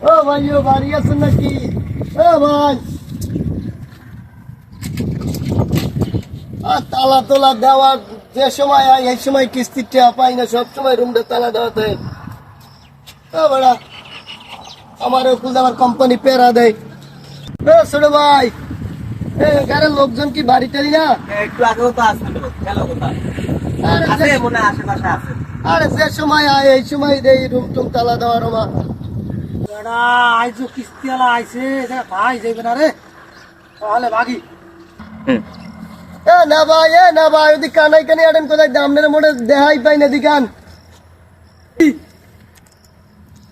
ও ভাই, ও বাড়ি আছেন নাকি? ও ভাই, আর তালা তোলা দেওয়া যে সময় হয় এই সময় কিস্তির টাকা পাই না, সব সময় রুমটা তালা দেওয়াতে বেড়া আমার ওকুল আমার কোম্পানি পেরা দেয়। ও ছোট ভাই, গাড়ির লোকজন কি বাড়ি টাড়ি না? একটু আগেও তো আসছিল, গেল কোথায়? আরে আছে যে- মনে হয় আশেপাশে আছে। আরে যে সময় হয় এই সময় দেই রুম টুম তালা দেওয়ার রোমা। এডা আইজো কিস্তিওয়ালা আইছে, এটা ভাই যাইবে না রে, তাহলে ভাগি। না ভাই, না ভাই, ওদিক কানাই কানি আটেন কোথায় দামনের মোড়ে দেখাই পাই না দিকান।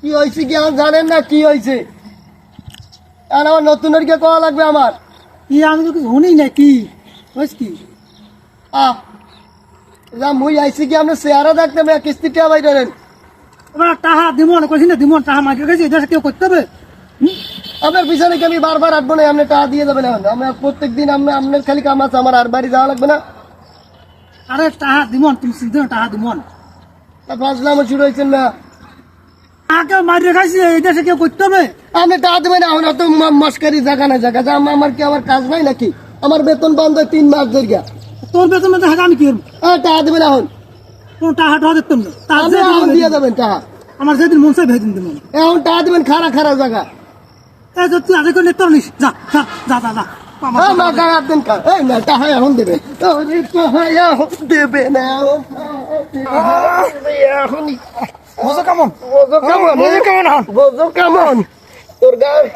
কি হয়েছে কি আমার জানেন না কি হয়েছে? আর আমার নতুনের কে কওয়া লাগবে আমার। কি আমি তো কিছু শুনি না, কি বুঝ কি আহ যা মুই আইছি কি আপনি চেহারা দেখতে হবে কিস্তি টিয়া ভাই ধরেন। এবার টাহা দিমন কইছি না, দিমন টাহা মাইকে গেছি, এটা কেউ করতে হবে? আপনার পিছনে কি আমি বারবার আসবো না? আপনি টাকা দিয়ে যাবেন এখন। আমরা প্রত্যেক দিন আপনার খালি কাম আছে, আমার আর বাড়ি যাওয়া লাগবে না। আরে টাহা দিমন, তুমি সিদ্ধ টাহা দিমন। ফাজলামো শুরু হয়েছেন না? আগে মারি খাইছি, এটা সে কেউ করতে হবে? আপনি টাকা দেবেন এখন, অত মস্কারি জায়গা না জায়গা। আমার কি আমার কাজ নাই নাকি? আমার বেতন বন্ধ 3 মাস ধরে গিয়া। তোর বেতন মধ্যে হাতে আমি কি করবো? টাকা দেবেন এখন, কোন টাহা টাহা দেখতাম না, তার আপনি এখন দিয়ে দেবেন টাকা। আমার যেদিন মন চাই ভেদিন দিমন। এখন টাকা দেবেন খারা খারা জায়গা। এই যে তুই আগে করে তোর নিস, যা যা যা যা যা। আমার টাকা দেন কা? এই না, টাকা এখন দেবেন। টাকা এখন দেবেন এখনই। মজা কেমন? বোঝো কেমন? মজা কেমন? বোঝো কেমন? তোর গায়ে